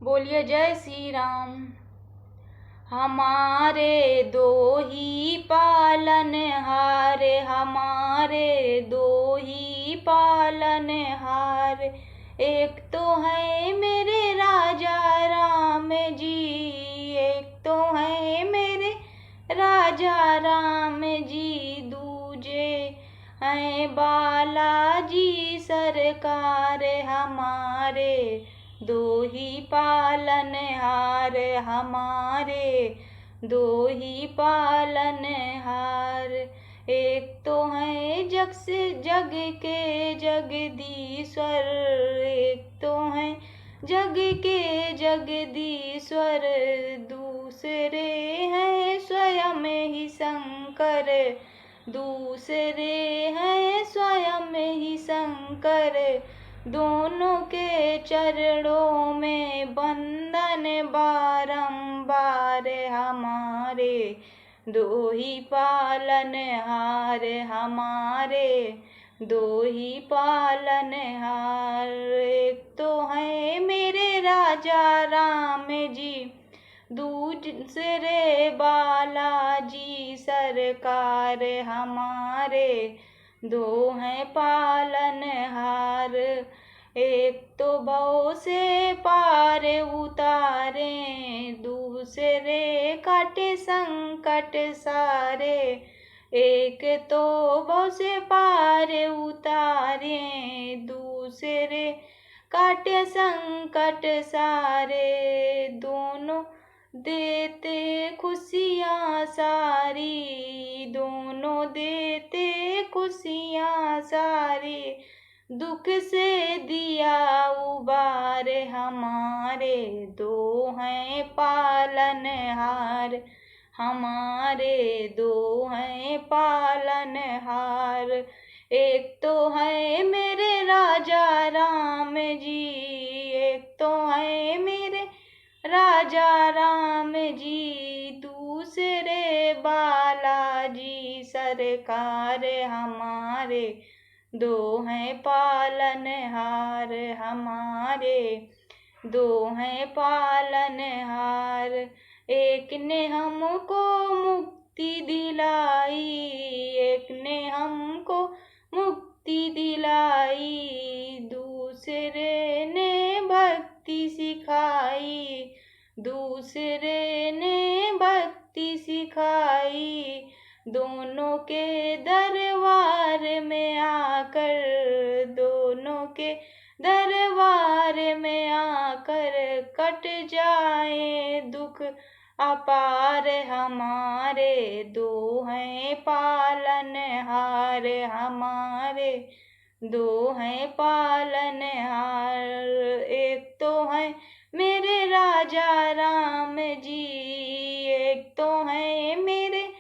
बोलिए जय श्री राम। हमारे दो ही पालनहार, हमारे दो ही पालनहार। एक तो है मेरे राजा राम जी, एक तो है मेरे राजा राम जी, दूजे हैं बालाजी सरकार। हमारे दो ही पालनहार, हमारे दो ही पालनहार। एक तो है जग से जग के जगदीश्वर, एक तो है जग के जगदीश्वर, दूसरे हैं स्वयं ही शंकर, दूसरे हैं स्वयं ही शंकर। दोनों के चरणों में बंधन बारंबार। हमारे दो ही पालनहार, हमारे दो ही पालनहार। एक तो है मेरे राजा राम जी, दूसरे बालाजी सरकार। हमारे दो हैं पालनहार, एक तो भव से पार उतारे, दूसरे काटे संकट सारे। एक तो भव से पार उतारे, दूसरे काटे संकट सारे। दोनों देते खुशियाँ सारी, दोनों देते खुशियाँ सारी। दुख से दिया उबार, हमारे दो हैं पालनहार, हमारे दो हैं पालनहार। एक तो है मेरे राजा राम जी, एक तो है मेरे राजा राम जी, दूसरे बालाजी सरकार। हमारे दो हैं पालनहार, हमारे दो हैं पालनहार। एक ने हमको मुक्ति दिलाई, एक ने हमको मुक्ति दिलाई, दूसरे ने भक्ति सिखाई, दूसरे ने भक्ति सिखाई। दोनों के दरबार में आकर, दोनों के दरबार में आकर कट जाए दुख अपार। हमारे दो हैं पालनहार, हमारे दो हैं पालनहार। एक तो है मेरे राजा राम जी, एक तो है मेरे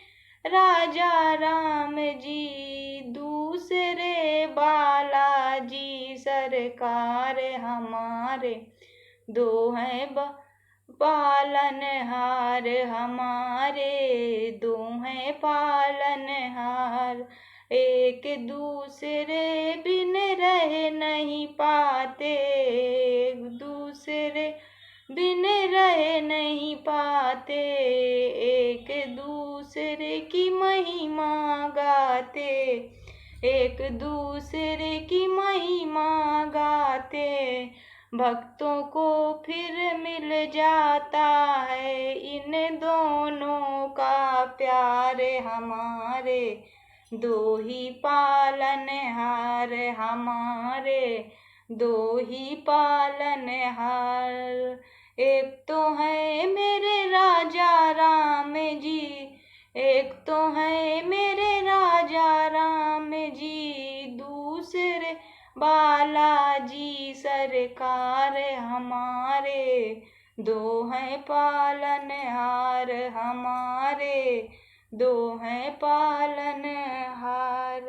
राजा राम जी, दूसरे बालाजी सरकार। हमारे दो हैं पालनहार, हमारे दो हैं पालनहार। एक दूसरे बिन रह नहीं पाते, एक दूसरे बिन रह नहीं पाते, एक दूसरे की महिमा गाते, एक दूसरे की महिमा गाते। भक्तों को फिर मिल जाता है इन दोनों का प्यार। हमारे दो ही पालनहार, हमारे दो ही पालनहार। एक तो है मेरे राजा राम जी, एक तो है मेरे राजा राम जी, दूसरे बालाजी सरकार। हमारे दो हैं पालनहार, हमारे दो हैं पालनहार।